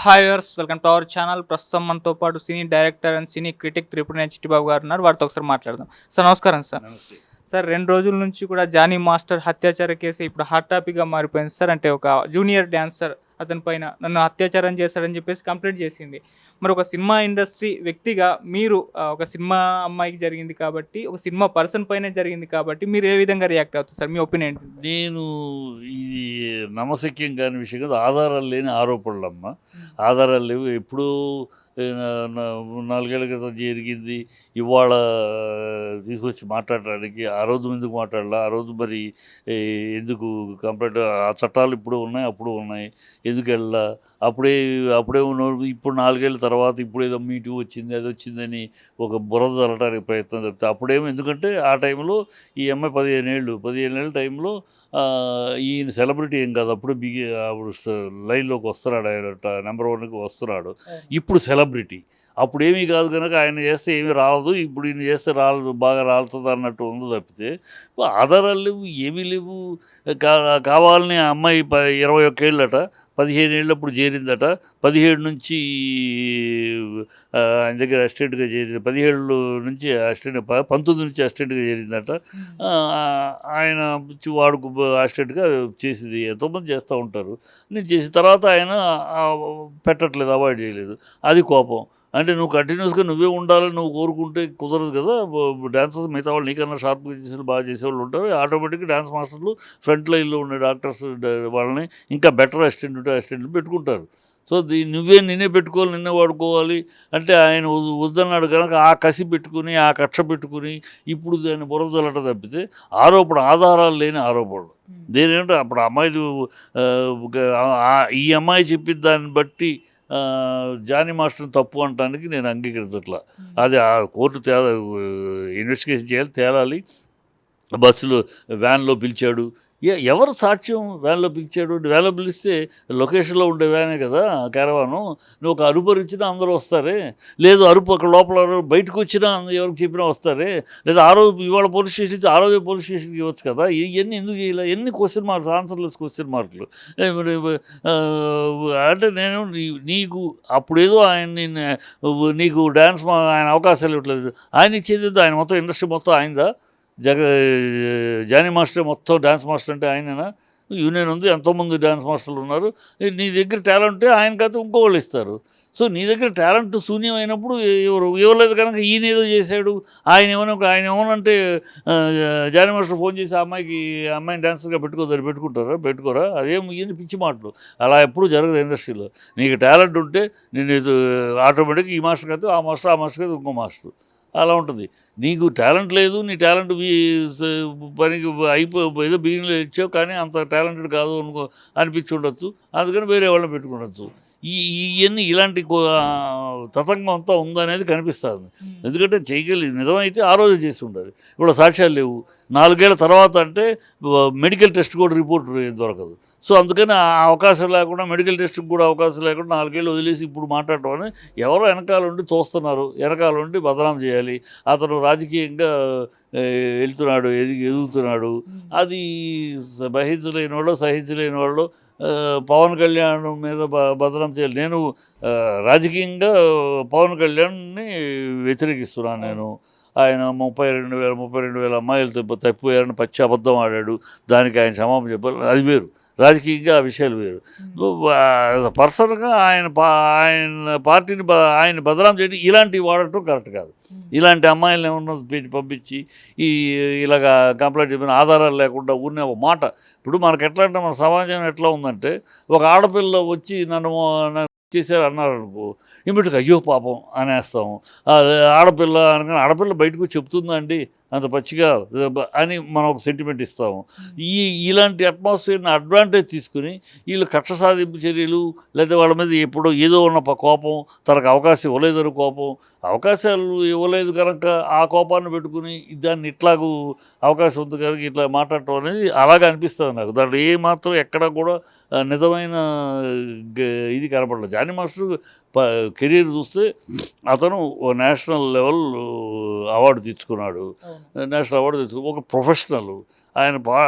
Hi viewers, welcome to our channel. ప్రస్తుతం మనతో పాటు సినీ director and cine critic Tripuraneni Chittibabu గారు ఉన్నారు. వారితో ఒకసారి మాట్లాడదాం. సార్ నమస్కారం సార్. నమస్తే. సార్ 2 రోజుల నుంచి కూడా జానీ మాస్టర్ హత్యాచార కేసు ఇప్పుడు హాట్ టాపిక్గా మారిపోయింది సార్. అంటే ఒక జూనియర్ డాన్సర్ అతని పైన నన్ను అత్యాచారం చేశాడని చెప్పేసి కంప్లైంట్ చేసింది. మరి ఒక సినిమా ఇండస్ట్రీ వ్యక్తిగా మీరు ఒక సినిమా అమ్మాయికి జరిగింది కాబట్టి, ఒక సినిమా పర్సన్ పైనే జరిగింది కాబట్టి మీరు ఏ విధంగా రియాక్ట్ అవుతారు సార్? మీ ఒపీనియన్ ఏంటి? నేను ఇది నమ్మశక్యం కాని విషయం కాదు. ఆధారాలు లేని ఆరోపణలమ్మ. ఆధారాలు లేవు. ఎప్పుడూ 4 ఏళ్ల క్రితం జరిగింది. ఇవాళ తీసుకొచ్చి మాట్లాడటానికి ఆ రోజు ఎందుకు మాట్లాడాలా? ఆ రోజు మరి ఏ, ఎందుకు కంప్లైంట్? ఆ చట్టాలు ఇప్పుడు ఉన్నాయి, అప్పుడు ఉన్నాయి. ఎందుకు వెళ్ళా? అప్పుడే ఇప్పుడు 4 ఏళ్ళ తర్వాత ఇప్పుడేదో మీటూ వచ్చింది, అది వచ్చిందని ఒక బురద చల్లడానికి ప్రయత్నం చెప్తే అప్పుడేమో, ఎందుకంటే ఆ టైంలో ఈ అమ్మాయి 15 ఏళ్ళ టైంలో ఈయన సెలబ్రిటీ ఏం కాదు. అప్పుడు లైన్లోకి వస్తున్నాడు, ఆయన నెంబర్ 1కి వస్తున్నాడు. ఇప్పుడు సెలబ్రిటీ. అప్పుడేమీ కాదు కనుక ఆయన చేస్తే ఏమీ రాలదు, ఇప్పుడు ఈయన చేస్తే రాలదు, బాగా రాలుతుంది అన్నట్టు ఉంది తప్పితే ఆధారాలు లేవు, ఏమీ లేవు. కావాలని ఆ అమ్మాయి 21 ఏళ్ళట, 15 ఏళ్ళప్పుడు చేరిందట. 17 నుంచి ఆయన దగ్గర అసిస్టెంట్గా చేరింది. 17 నుంచి అసిస్టెంట్, 19 నుంచి అసిస్టెంట్గా చేరిందట. ఆయన వాడుకు అసిస్టెంట్గా చేసింది. ఎంతోమంది చేస్తూ ఉంటారు. నేను చేసిన తర్వాత ఆయన పెట్టట్లేదు, అవాయిడ్ చేయలేదు. అది కోపం. అంటే నువ్వు కంటిన్యూస్గా నువ్వే ఉండాలని నువ్వు కోరుకుంటే కుదరదు కదా. డాన్సర్స్ మిగతా వాళ్ళు నీకన్నా షార్ప్గా చేసేవాళ్ళు, బాగా చేసేవాళ్ళు ఉంటారు. ఆటోమేటిక్గా డాన్స్ మాస్టర్లు ఫ్రంట్ లైన్లో ఉండే డాక్టర్స్ వాళ్ళని ఇంకా బెటర్ అసిస్టెంట్లు పెట్టుకుంటారు. సో నేనే పెట్టుకోవాలి, నిన్నే వాడుకోవాలి అంటే ఆయన వద్దన్నాడు కనుక ఆ కసి పెట్టుకుని, ఆ కక్ష పెట్టుకుని ఇప్పుడు దాన్ని బురదలట తప్పితే ఆధారాలు లేని ఆరోపణలు. దేనికంటే అప్పుడు అమ్మాయిది ఈ అమ్మాయి చెప్పిన దాన్ని బట్టి జానీ మాస్టర్ని తప్పు అనడానికి నేను అంగీకరించట్లా. అది ఆ కోర్టు ఇన్వెస్టిగేషన్ చేయాలి, తేలాలి. బస్సులో వ్యాన్లో పిలిచాడు, ఎవరు సాక్ష్యం? వ్యాన్లో పిలిచాడు. వ్యాన్లో పిలిస్తే లొకేషన్లో ఉండే వ్యానే కదా క్యారవాను. నువ్వు ఒక అరుపు అరిచినా అందరూ వస్తారే, లేదు అరుపు అక్కడ లోపల బయటకు వచ్చినా ఎవరికి చెప్పినా వస్తారే, లేదా ఆ రోజు ఇవాళ పోలీస్ స్టేషన్ ఇచ్చి ఆ రోజే పోలీస్ స్టేషన్కి ఇవ్వచ్చు కదా. ఇవన్నీ ఎందుకు చేయాలి? ఎన్ని క్వశ్చన్ మార్క్స్, ఆన్సర్లెస్ క్వశ్చన్ మార్కులు. అంటే నేను నీకు అప్పుడేదో నీకు డ్యాన్స్ ఆయన అవకాశాలు ఇవ్వట్లేదు. ఆయన ఇచ్చేది ఆయన మొత్తం ఇండస్ట్రీ మొత్తం ఆయనదా? జానీ మాస్టర్ మొత్తం డ్యాన్స్ మాస్టర్ అంటే ఆయననా? యూనియన్ ఉంది, ఎంతోమంది డ్యాన్స్ మాస్టర్లు ఉన్నారు. నీ దగ్గర టాలెంటే ఆయనకైతే ఇంకోళ్ళు ఇస్తారు. సో నీ దగ్గర టాలెంట్ శూన్యం అయినప్పుడు ఇవ్వలేదు కనుక ఈయన ఏదో చేశాడు. ఆయన ఏమనంటే జానీ మాస్టర్ ఫోన్ చేసి అమ్మాయిని డాన్సర్గా పెట్టుకోరా? అదేం ఈయన పిచ్చి మాటలు. అలా ఎప్పుడూ జరగదు ఇండస్ట్రీలో. నీకు టాలెంట్ ఉంటే నేను ఆటోమేటిక్గా ఈ మాస్టర్ కాదు, ఆ మాస్టర్ కాదు, ఇంకో మాస్టర్, అలా ఉంటుంది. నీకు టాలెంట్ లేదు, నీ టాలెంట్ పనికి ఏదో బిగినింగ్లో ఇచ్చావు కానీ అంత టాలెంటెడ్ కాదు అనిపించి ఉండొచ్చు. అందుకని వేరే వాళ్ళని పెట్టుకుండొచ్చు. ఇవన్నీ ఇలాంటి తతంగం అంతా ఉందనేది కనిపిస్తుంది. ఎందుకంటే చేయగలిగి నిజమైతే ఆ రోజు చేసి ఉండాలి. ఇప్పుడు సాక్ష్యాలు లేవు. 4 ఏళ్ల తర్వాత అంటే మెడికల్ టెస్ట్ కూడా రిపోర్ట్ దొరకదు. సో అందుకని ఆ అవకాశం లేకుండా, మెడికల్ టెస్ట్కి కూడా అవకాశం లేకుండా 4 ఏళ్ళు వదిలేసి ఇప్పుడు మాట్లాడటం అని ఎవరో వెనకాల ఉండి తోస్తున్నారు, వెనకాల ఉండి బదనాం చేయాలి. అతను రాజకీయంగా వెళ్తున్నాడు, ఎదుగుతున్నాడు. అది సహించలేని వాళ్ళు పవన్ కళ్యాణ్ మీద బదనాం చేయాలి. నేను రాజకీయంగా పవన్ కళ్యాణ్ని వ్యతిరేకిస్తున్నాను. నేను ఆయన 32,000 అమ్మాయిలు తప్పిపోయారని పచ్చి అబద్ధం ఆడాడు. దానికి ఆయన క్షమాపణ చెప్పాలి, అది వేరు. రాజకీయంగా ఆ విషయాలు వేరు. పర్సనల్గా ఆయన పార్టీని ఆయన బదనాం చేయడం, ఇలాంటివి వాడటం కరెక్ట్ కాదు. ఇలాంటి అమ్మాయిలను ఏమన్నా పంపించి ఇలాగా కంప్లైంట్ చెప్పిన ఆధారాలు లేకుండా ఊరినే ఒక మాట. ఇప్పుడు మనకు ఎట్లా అంటే, మన సమాజం ఎట్లా ఉందంటే, ఒక ఆడపిల్ల వచ్చి నన్ను చేశారు అన్నారు అనుకో, ఇమ్మీడియట్గా అయ్యో పాపం అనేస్తాము. ఆడపిల్ల అనగానే ఆడపిల్ల బయటకు చెప్తుందా అండి అంత పచ్చిగా అని మనం ఒక సెంటిమెంట్ ఇస్తాము. ఇలాంటి అట్మాస్ఫియర్ని అడ్వాంటేజ్ తీసుకుని వీళ్ళు కక్ష సాధింపు చర్యలు, లేదా వాళ్ళ మీద ఎప్పుడో ఏదో ఉన్న కోపం, తనకు అవకాశం ఇవ్వలేదని కోపం, అవకాశాలు ఇవ్వలేదు కనుక ఆ కోపాన్ని పెట్టుకుని దాన్ని ఇట్లాగూ అవకాశం ఉంది కనుక ఇట్లా మాట్లాడటం అనేది అలాగే అనిపిస్తుంది నాకు. దాంట్లో ఏమాత్రం ఎక్కడ కూడా నిజమైన ఇది కనపడలేదు. జానీ మాస్టర్ కెరీర్ చూస్తే అతను నేషనల్ లెవెల్ అవార్డు తెచ్చుకున్నాడు. నేషనల్ అవార్డు తెచ్చుకుని ఒక ప్రొఫెషనల్. ఆయన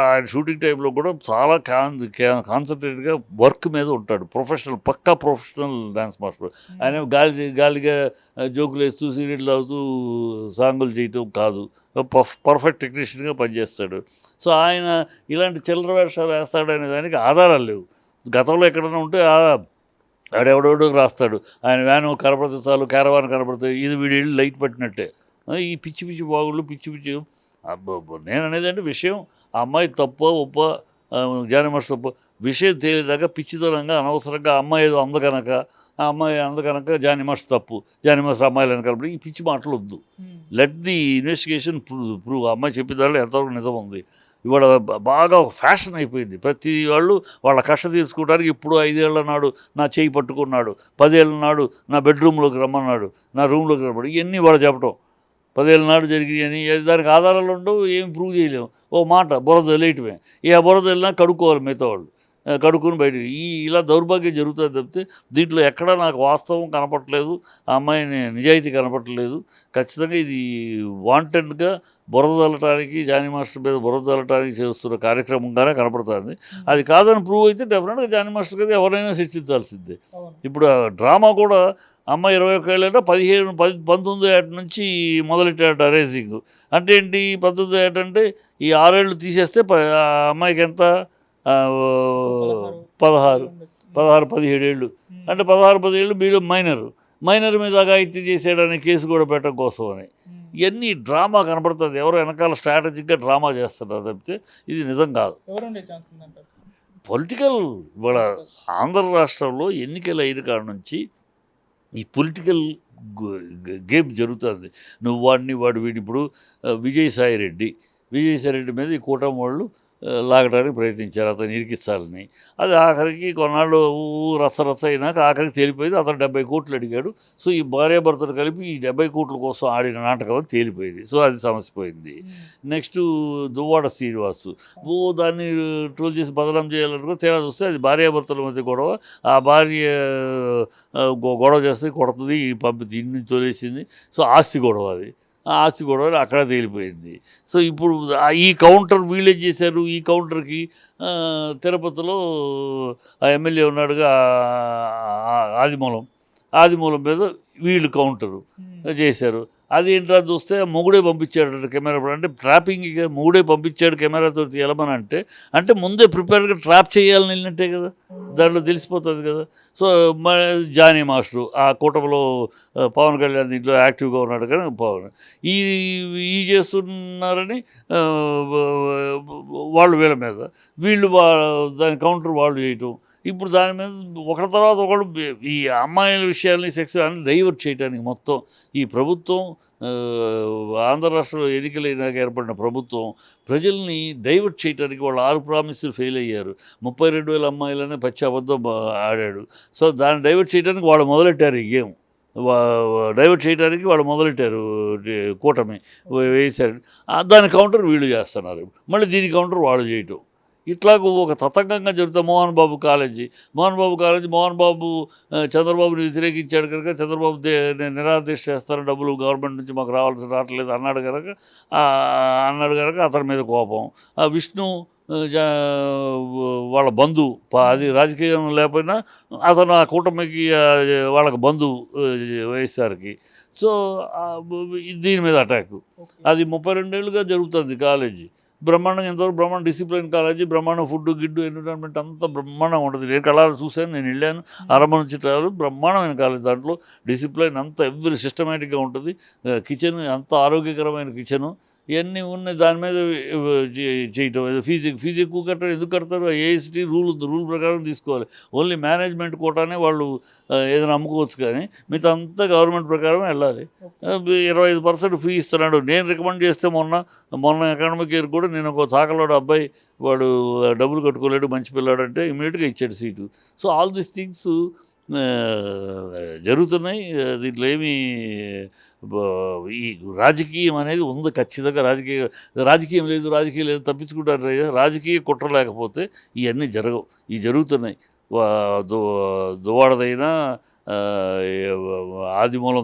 షూటింగ్ టైంలో కూడా చాలా కాన్సన్ట్రేటెడ్గా వర్క్ మీద ఉంటాడు. పక్కా ప్రొఫెషనల్ డ్యాన్స్ మాస్టర్. ఆయన గాలిగా జోకులు వేస్తూ సీరియల్ అవుతూ సాంగులు చేయటం కాదు, పర్ఫెక్ట్ టెక్నీషియన్గా పనిచేస్తాడు. సో ఆయన ఇలాంటి చిల్లర వేషాలు వేస్తాడనే దానికి ఆధారాలు లేవు. గతంలో ఎక్కడైనా ఉంటే ఆడెవడెవడో రాస్తాడు, ఆయన వ్యాను కనపడితే చాలు, క్యారవాన్ కనపడితే ఇది వీడి లైట్ పట్టినట్టే. ఈ పిచ్చి పిచ్చి బాగుళ్ళు పిచ్చి నేను అనేది అంటే విషయం ఆ అమ్మాయి తప్ప ఒప్ప జానీ మాస్టర్ తప్ప విషయం తేలేదాకా పిచ్చితనంగా అనవసరంగా అమ్మాయి ఏదో అందకనక ఆ అమ్మాయి అందకనక జానీ మాస్టర్ తప్పు, జానీ మాస్టర్ అమ్మాయిలు వెనకాల ఈ పిచ్చి మాటలు వద్దు. లెట్ ది ఇన్వెస్టిగేషన్ ప్రూవ్ ఆ అమ్మాయి చెప్పిన దాంట్లో ఎంతవరకు నిజం ఉంది. ఇవాళ బాగా ఫ్యాషన్ అయిపోయింది. ప్రతి వాళ్ళు వాళ్ళ కష్ట తీర్చుకోవడానికి ఇప్పుడు 5 ఏళ్ల నాడు నా చేయి పట్టుకున్నాడు, 10 ఏళ్ల నాడు నా బెడ్రూమ్లోకి రమ్మన్నాడు, నా రూమ్లోకి రమ్మన్నాడు, ఇవన్నీ వాళ్ళు చెప్పడం 10 ఏళ్ల నాడు జరిగినాయని. దానికి ఆధారాలు ఉండవు, ఏం ప్రూవ్ చేయలేము. ఓ మాట బురద వెళ్ళేయటమే. ఆ బురద వెళ్ళినా కడుక్కోవాలి మిగతా వాళ్ళు, కడుక్కుని బయటికి. ఇలా దౌర్భాగ్యం జరుగుతుంది తప్పితే దీంట్లో ఎక్కడా నాకు వాస్తవం కనపడలేదు, ఆ అమ్మాయిని నిజాయితీ కనపడలేదు. ఖచ్చితంగా ఇది వాంటెడ్గా బురద చల్లటానికి, జానీ మాస్టర్ మీద బురద చల్లటానికి చేస్తున్న కార్యక్రమంగానే కనపడుతుంది. అది కాదని ప్రూవ్ అయితే డెఫినెట్గా జానీ మాస్టర్ కదా ఎవరైనా శిక్షించాల్సిందే. ఇప్పుడు ఆ డ్రామా కూడా అమ్మాయి 21 ఏళ్ళట, 19 ఏట నుంచి మొదలెట్టాడట రేసింగ్. అంటే ఏంటి 19 ఏట అంటే ఈ 6 ఏళ్ళు తీసేస్తే ఆ అమ్మాయికి ఎంత 17 ఏళ్ళు. అంటే 17 ఏళ్ళు వీళ్ళు మైనర్ మీద అఘాయిత్యం చేసాడనే కేసు కూడా పెట్టడం కోసం అని. ఇవన్నీ డ్రామా కనపడుతుంది. ఎవరో వెనకాల స్ట్రాటజిక్గా డ్రామా చేస్తున్నారు తప్పితే ఇది నిజం కాదు. పొలిటికల్ ఇవాళ ఆంధ్ర రాష్ట్రంలో ఎన్నికలు అయిన కాడ నుంచి ఈ పొలిటికల్ గేమ్ జరుగుతుంది. నువ్వు వాడు వీడి ఇప్పుడు విజయసాయి రెడ్డి మీద ఈ కూటమి వాళ్ళు లాగడానికి ప్రయత్నించారు అతను ఇరికించాలని. అది ఆఖరికి కొన్నాళ్ళు రచ్చ అయినాక ఆఖరికి తేలిపోయింది. అతను 70 కోట్లు అడిగాడు. సో ఈ భార్యాభర్తలు కలిపి ఈ 70 కోట్ల కోసం ఆడిన నాటకం అని తేలిపోయింది. సో అది సమస్య పోయింది. నెక్స్ట్ దువ్వాడ శ్రీనివాసు దాన్ని ట్రోల్ చేసి బదనాం చేయాలనుకో తీరా చూస్తే అది భార్యాభర్తల మధ్య గొడవ. ఆ భార్య గొడవ చేస్తే కొడుతుంది, పంపించి ఇంటి నుంచి తోలేసింది. సో ఆస్తి గొడవ అది. ఆ ఆస్తి గొడవ అక్కడ తేలిపోయింది. సో ఇప్పుడు ఈ కౌంటర్ వీళ్ళేం చేశారు, ఈ కౌంటర్కి తిరుపతిలో ఆ ఎమ్మెల్యే ఉన్నాడుగా ఆదిమూలం మీద వీళ్ళు కౌంటరు చేశారు. అదేంట్రా చూస్తే మొగుడే పంపించాడు కెమెరా. అంటే ట్రాపింగ్ మొగుడే పంపించాడు కెమెరాతో తీయమని అంటే ముందే ప్రిపేర్గా ట్రాప్ చేయాలని వెళ్ళినట్టే కదా, దాంట్లో తెలిసిపోతుంది కదా. సో జానీ మాస్టరు ఆ కూటమిలో పవన్ కళ్యాణ్ దీంట్లో యాక్టివ్గా ఉన్నాడు కానీ పవన్ ఈ చేస్తున్నారని వాళ్ళు వీళ్ళ మీద వీళ్ళు దాని కౌంటర్ వాళ్ళు చేయటం. ఇప్పుడు దాని మీద ఒకరి తర్వాత ఒకడు ఈ అమ్మాయిల విషయాల్ని సెక్స్ అని డైవర్ట్ చేయడానికి మొత్తం ఈ ప్రభుత్వం ఆంధ్ర రాష్ట్రంలో ఎన్నికలైనాక ఏర్పడిన ప్రభుత్వం ప్రజల్ని డైవర్ట్ చేయడానికి వాళ్ళు 6 ప్రామిసులు ఫెయిల్ అయ్యారు. 32,000 అమ్మాయిలనే పచ్చి అబద్ధం ఆడాడు. సో దాన్ని డైవర్ట్ చేయడానికి వాళ్ళు మొదలెట్టారు ఈ గేమ్. డైవర్ట్ చేయడానికి వాళ్ళు మొదలెట్టారు, కూటమి వేశారు. దాని కౌంటర్ వీళ్ళు చేస్తున్నారు. మళ్ళీ దీని కౌంటర్ వాళ్ళు చేయటం. ఇట్లాగూ ఒక తతంగంగా జరుగుతుంది. మోహన్ బాబు కాలేజీ మోహన్ బాబు చంద్రబాబుని వ్యతిరేకించాడు కనుక చంద్రబాబు నిరాదేశ చేస్తారు, డబ్బులు గవర్నమెంట్ నుంచి మాకు రావట్లేదు అన్నాడు కనుక అతని మీద కోపం. విష్ణు వాళ్ళ బంధువు, అది రాజకీయం లేకపోయినా అతను ఆ కూటమికి వాళ్ళకి బంధువు వైఎస్ఆర్కి. సో దీని మీద అటాక్. అది 32 ఏళ్ళుగా జరుగుతుంది కాలేజీ. బ్రహ్మాండంగా ఎంతవరకు బ్రహ్మాండ డిసిప్లిన్ కాలేజీ, బ్రహ్మాండం ఫుడ్ గిడ్డు ఎన్విరాన్మెంట్ అంతా బ్రహ్మాండంగా ఉంటుంది. నేను కళాలు చూశాను, నేను వెళ్ళాను అరమ నుంచి ట్రావెల్. బ్రహ్మాండమైన కాలేజ్, దాంట్లో డిసిప్లిన్ అంతా ఎవ్రీ సిస్టమేటిక్గా ఉంటుంది. కిచెన్ అంత ఆరోగ్యకరమైన కిచెను, ఇవన్నీ ఉన్నాయి. దాని మీద చేయటం. ఫీజు ఎక్కువ కట్టడం ఎందుకు కడతారు? ఏఎస్టీ రూల్ ఉంది, రూల్ ప్రకారం తీసుకోవాలి. ఓన్లీ మేనేజ్మెంట్ కోటానే వాళ్ళు ఏదైనా అమ్ముకోవచ్చు, కానీ మిగతా అంతా గవర్నమెంట్ ప్రకారం వెళ్ళాలి. 25% ఫీ ఇస్తున్నాడు. నేను రికమెండ్ చేస్తే మొన్న ఎకనామిక్ ఇయర్ కూడా నేను ఒక చాకలోడు అబ్బాయి వాడు డబ్బులు కట్టుకోలేడు, మంచి పిల్లాడు అంటే ఇమీడియట్గా ఇచ్చాడు seat. So all these things జరుగుతున్నాయి. దీంట్లో ఏమీ ఈ రాజకీయం అనేది ఉంది ఖచ్చితంగా. రాజకీయం లేదు తప్పించుకుంటారు. రాజకీయ కుట్ర లేకపోతే ఇవన్నీ జరగవు. ఇవి జరుగుతున్నాయి. దువ్వాడదైనా ఆదిమూలం